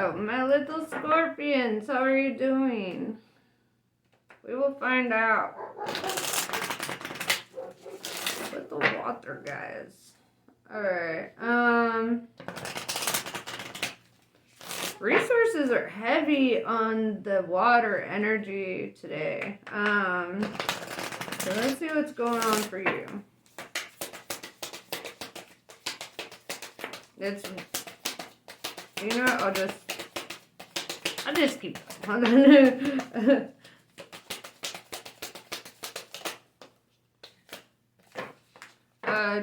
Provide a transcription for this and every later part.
Hello, my little scorpions. How are you doing? We will find out. Little water guys. Alright, resources are heavy on the water energy today. So let's see what's going on for you. It's, you know what, I'll just keep going.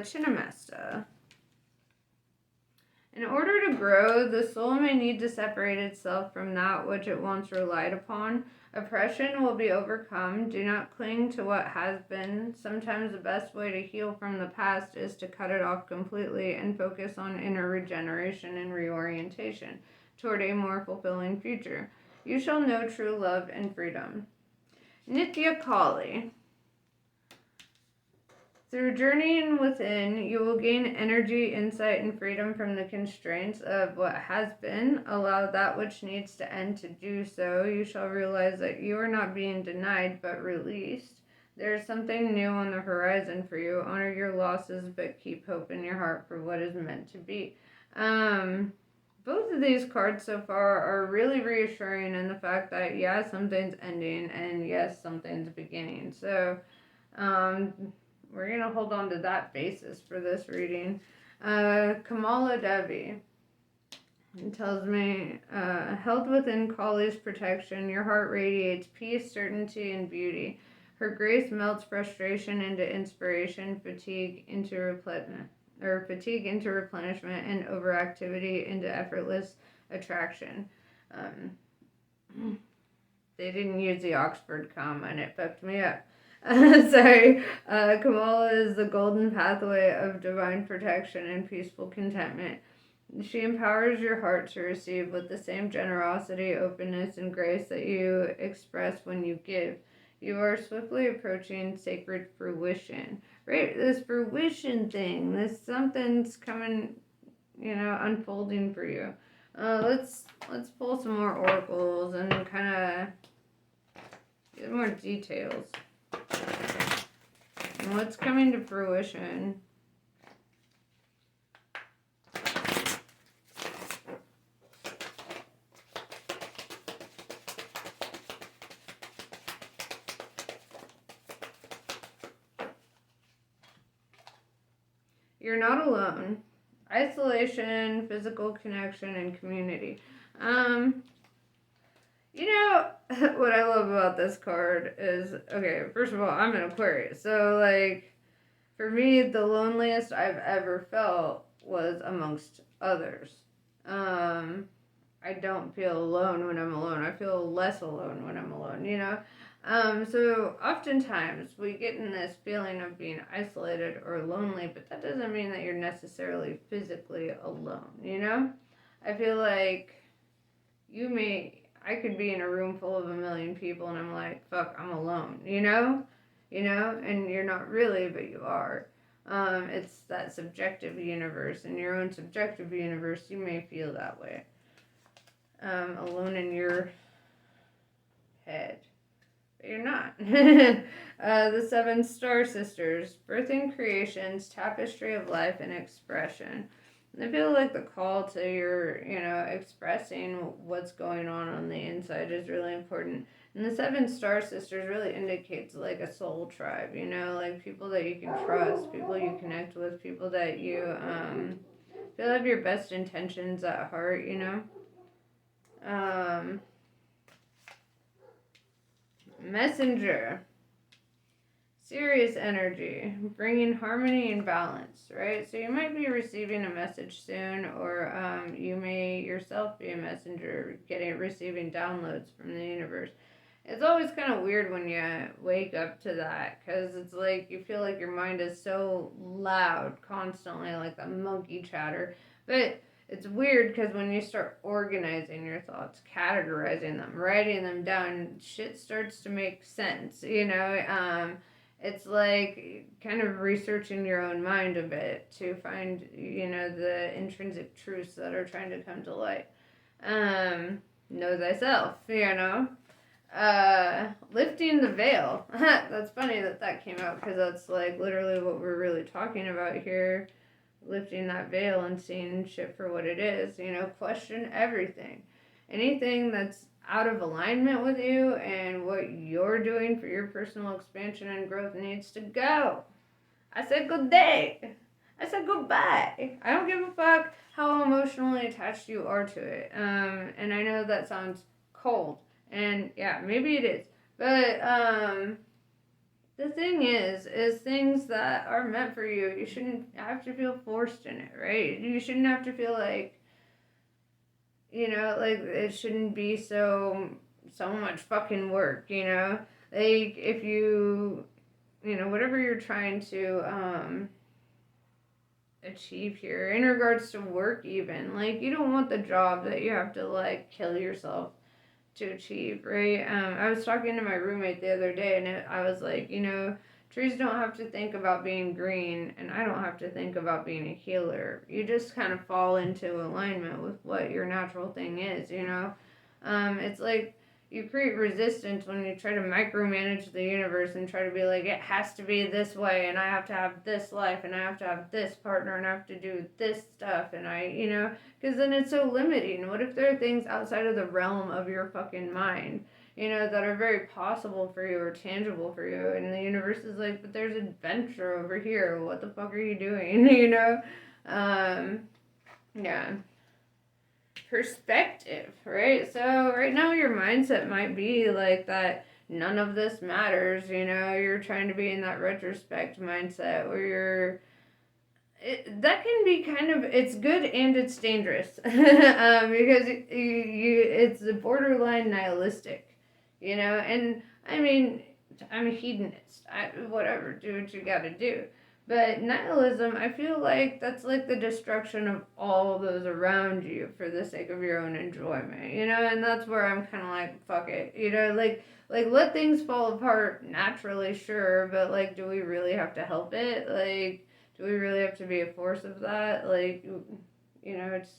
Chinamesta. In order to grow, the soul may need to separate itself from that which it once relied upon. Oppression will be overcome. Do not cling to what has been. Sometimes the best way to heal from the past is to cut it off completely and focus on inner regeneration and reorientation toward a more fulfilling future. You shall know true love and freedom. Nitya Kali. Through journeying within, you will gain energy, insight, and freedom from the constraints of what has been. Allow that which needs to end to do so. You shall realize that you are not being denied, but released. There is something new on the horizon for you. Honor your losses, but keep hope in your heart for what is meant to be. Both of these cards so far are really reassuring in the fact that, yeah, something's ending, and yes, something's beginning. So, we're going to hold on to that basis for this reading. Kamala Devi. It tells me, held within Kali's protection, your heart radiates peace, certainty, and beauty. Her grace melts frustration into inspiration, fatigue into replenishment, and overactivity into effortless attraction. They didn't use the Oxford comma, and it fucked me up. Sorry. Kamala is the golden pathway of divine protection and peaceful contentment. She empowers your heart to receive with the same generosity, openness, and grace that you express when you give. You are swiftly approaching sacred fruition. Right? This fruition thing. Something's coming, unfolding for you. Let's pull some more oracles and kind of get more details. And what's coming to fruition? You're not alone. Isolation, physical connection, and community. What I love about this card is, okay, first of all, I'm an Aquarius. So, for me, the loneliest I've ever felt was amongst others. I don't feel alone when I'm alone. I feel less alone when I'm alone, So oftentimes we get in this feeling of being isolated or lonely, but that doesn't mean that you're necessarily physically alone, I feel like I could be in a room full of 1 million people and I'm like, fuck, I'm alone, and you're not really, but you are. It's that subjective universe. In your own subjective universe, you may feel that way. Alone in your head. But you're not. The 7 Star Sisters, birthing creations, tapestry of life and expression. I feel like the call to your, expressing what's going on the inside is really important. And the 7 Star Sisters really indicates like a soul tribe, like people that you can trust, people you connect with, people that you feel have your best intentions at heart, Messenger. Serious energy, bringing harmony and balance, right? So you might be receiving a message soon, or you may yourself be a messenger, receiving downloads from the universe. It's always kind of weird when you wake up to that, because it's like you feel like your mind is so loud constantly, like the monkey chatter. But it's weird because when you start organizing your thoughts, categorizing them, writing them down, shit starts to make sense, It's like kind of researching your own mind a bit to find, the intrinsic truths that are trying to come to light. Know thyself, lifting the veil. That's funny that came out, because that's like literally what we're really talking about here. Lifting that veil and seeing shit for what it is. Question everything. Anything that's out of alignment with you and what you're doing for your personal expansion and growth needs to go. I said good day. I said goodbye. I don't give a fuck how emotionally attached you are to it. And I know that sounds cold. And yeah, maybe it is. But the thing is things that are meant for you, you shouldn't have to feel forced in it, right? You shouldn't have to feel like, like it shouldn't be so much fucking work, Like if you, whatever you're trying to achieve here in regards to work, even, like, you don't want the job that you have to like kill yourself to achieve, right? I was talking to my roommate the other day, and I was like, trees don't have to think about being green, and I don't have to think about being a healer. You just kind of fall into alignment with what your natural thing is, It's like you create resistance when you try to micromanage the universe and try to be like, it has to be this way, and I have to have this life, and I have to have this partner, and I have to do this stuff, and because then it's so limiting. What if there are things outside of the realm of your fucking mind, that are very possible for you or tangible for you, and the universe is like, but there's adventure over here. What the fuck are you doing, Yeah. Perspective, right? So right now your mindset might be like that none of this matters, you're trying to be in that retrospect mindset where that can be kind of, it's good and it's dangerous. Because it's a borderline nihilistic, and I mean, I'm a hedonist. Whatever, do what you gotta do. But nihilism, I feel like that's like the destruction of all those around you for the sake of your own enjoyment, and that's where I'm kind of like, fuck it, like let things fall apart naturally, sure, but like, do we really have to help it? Like, do we really have to be a force of that? Like, it's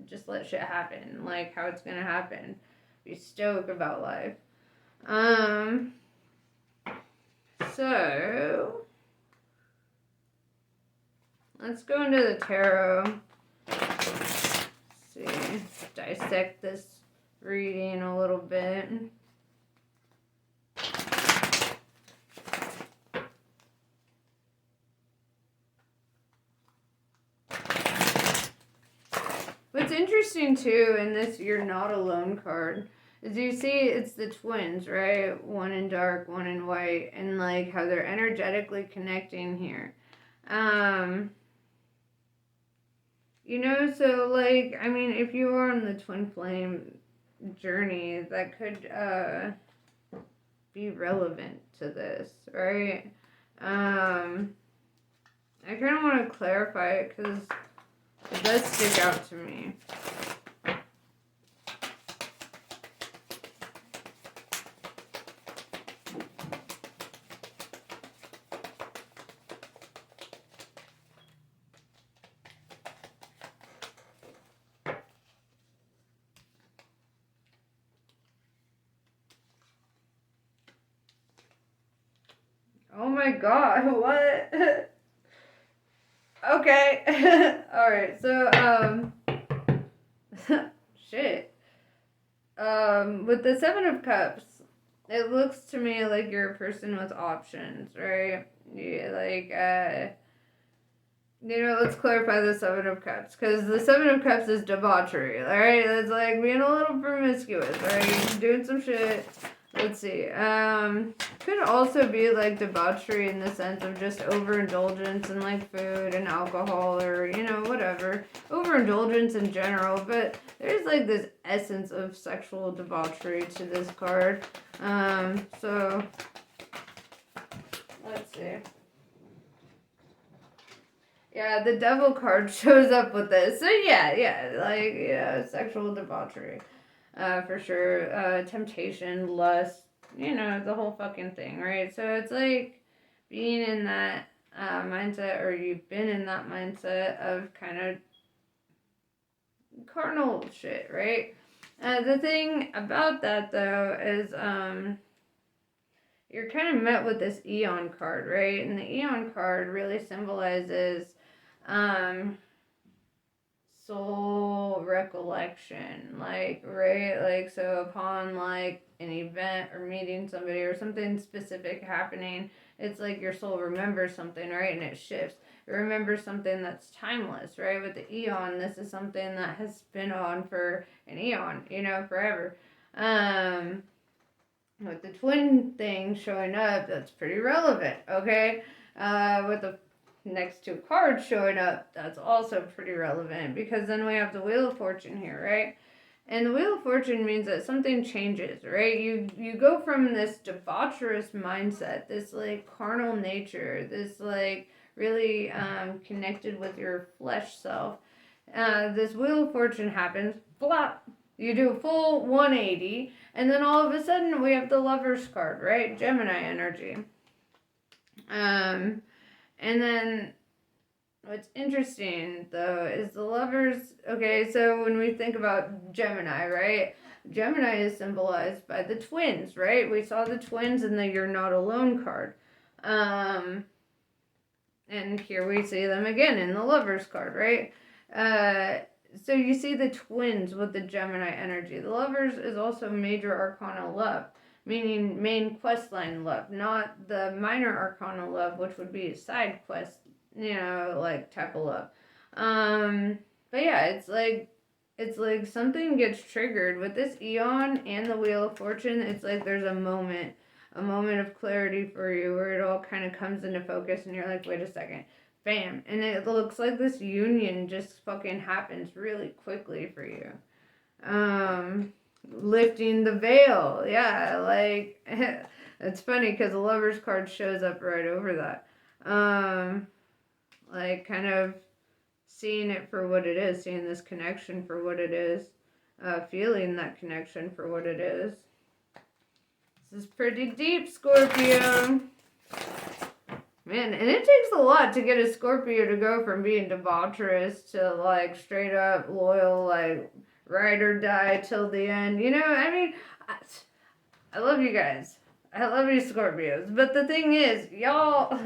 just let shit happen, like how it's gonna happen. Be stoked about life. So let's go into the tarot. Let's see, dissect this reading a little bit. What's interesting too in this "You're Not Alone" card is you see it's the twins, right? One in dark, one in white, and like how they're energetically connecting here. So like, I mean, if you are on the twin flame journey, that could be relevant to this, right? I kind of want to clarify it because it does stick out to me. Oh my god, what? Okay. Alright, so, shit. With the Seven of Cups, it looks to me like you're a person with options, right? Yeah, like, let's clarify the Seven of Cups, because the Seven of Cups is debauchery, alright? It's like being a little promiscuous, right? You're doing some shit. Let's see. Could also be like debauchery in the sense of just overindulgence in like food and alcohol, or whatever. Overindulgence in general, but there's like this essence of sexual debauchery to this card. So let's see. Yeah, the devil card shows up with this. So yeah, sexual debauchery. For sure. Temptation, lust, the whole fucking thing, right? So it's like being in that mindset, or you've been in that mindset of kind of carnal shit, right? The thing about that though is you're kind of met with this Eon card, right? And the Eon card really symbolizes um soul recollection, like, right, like, so upon like an event or meeting somebody or something specific happening, it's like your soul remembers something, right, and it shifts. It remembers something that's timeless, right? With the Eon, this is something that has been on for an eon, forever. um with the twin thing showing up, that's pretty relevant, okay? With the next two cards showing up, that's also pretty relevant, because then we have the Wheel of Fortune here, right? And the Wheel of Fortune means that something changes, right? You go from this debaucherous mindset, this like carnal nature, this like really connected with your flesh self. This Wheel of Fortune happens, flop. You do a full 180, and then all of a sudden we have the Lover's card, right? Gemini energy. And then what's interesting though is the Lovers. Okay, so when we think about Gemini, right? Gemini is symbolized by the twins, right? We saw the twins in the You're Not Alone card. And here we see them again in the Lovers card, right? So you see the twins with the Gemini energy. The Lovers is also major arcana love, meaning main quest line love, not the minor arcana love, which would be side quest, like type of love. But yeah, it's like something gets triggered with this Eon and the Wheel of Fortune. It's like there's a moment of clarity for you where it all kind of comes into focus, and you're like, wait a second, bam, and it looks like this union just fucking happens really quickly for you. Lifting the veil, yeah, like it's funny because the Lover's card shows up right over that. Like kind of seeing it for what it is, seeing this connection for what it is, feeling that connection for what it is. This is pretty deep, Scorpio. Man, and it takes a lot to get a Scorpio to go from being debaucherous to like straight up loyal, like ride or die till the end. I mean, I love you guys. I love you Scorpios. But the thing is, y'all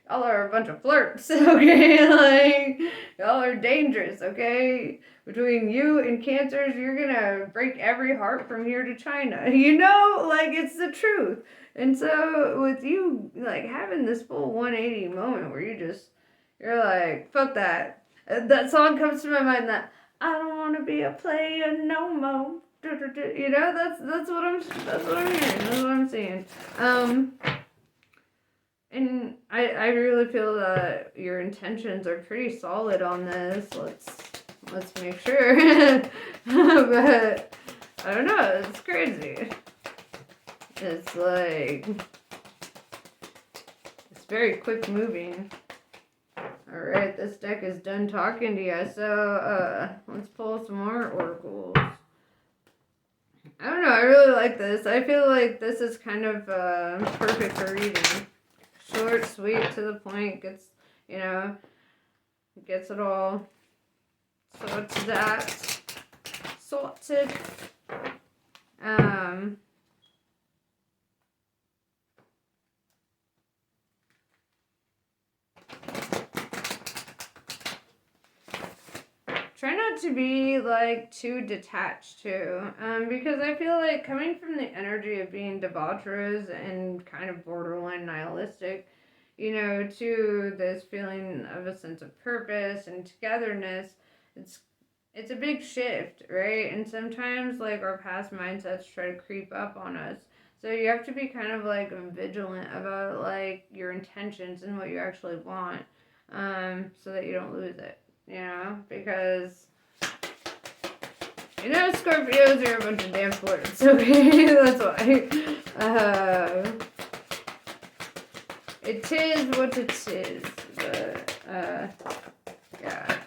are a bunch of flirts, okay? Like, y'all are dangerous, okay? Between you and Cancers, you're gonna break every heart from here to China. Like, it's the truth. And so, with you, like, having this full 180 moment where you're like, fuck that. That song comes to my mind, that I don't want to be a player no more. That's what I'm hearing. That's what I'm seeing. And I really feel that your intentions are pretty solid on this. Let's make sure. But I don't know, it's crazy. It's like it's very quick moving. Alright, this deck is done talking to you. So let's pull some more oracles. I don't know, I really like this. I feel like this is kind of perfect for reading. Short, sweet, to the point, gets it all. So it's that sorted. Try not to be like too detached too, because I feel like coming from the energy of being debaucherous and kind of borderline nihilistic, to this feeling of a sense of purpose and togetherness, it's a big shift, right? And sometimes like our past mindsets try to creep up on us. So you have to be kind of like vigilant about like your intentions and what you actually want, so that you don't lose it. Because Scorpios are a bunch of damn flirts, okay? That's why. It is what it is, but, yeah.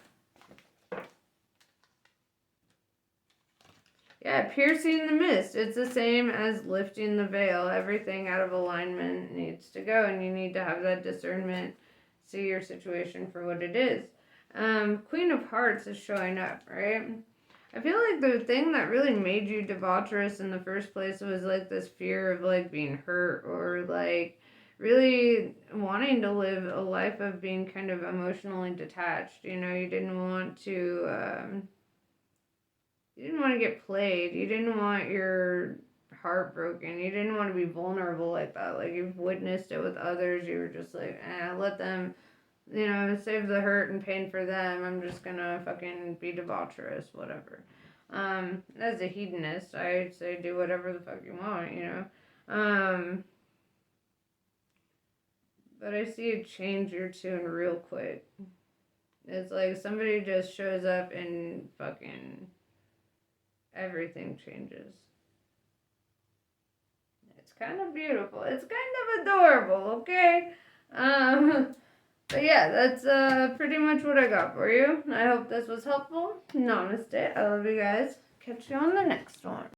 Yeah, piercing the mist. It's the same as lifting the veil. Everything out of alignment needs to go, and you need to have that discernment, see your situation for what it is. Queen of Hearts is showing up, right? I feel like the thing that really made you debaucherous in the first place was like this fear of like being hurt or like really wanting to live a life of being kind of emotionally detached. You know, you didn't want to get played. You didn't want your heart broken. You didn't want to be vulnerable like that. Like you've witnessed it with others. You were just like, let them, save the hurt and pain for them. I'm just gonna fucking be debaucherous, whatever. As a hedonist, I'd say do whatever the fuck you want, you know. But I see you change your tune real quick. It's like somebody just shows up and fucking everything changes. It's kind of beautiful. It's kind of adorable, okay? But yeah, that's pretty much what I got for you. I hope this was helpful. Namaste. I love you guys. Catch you on the next one.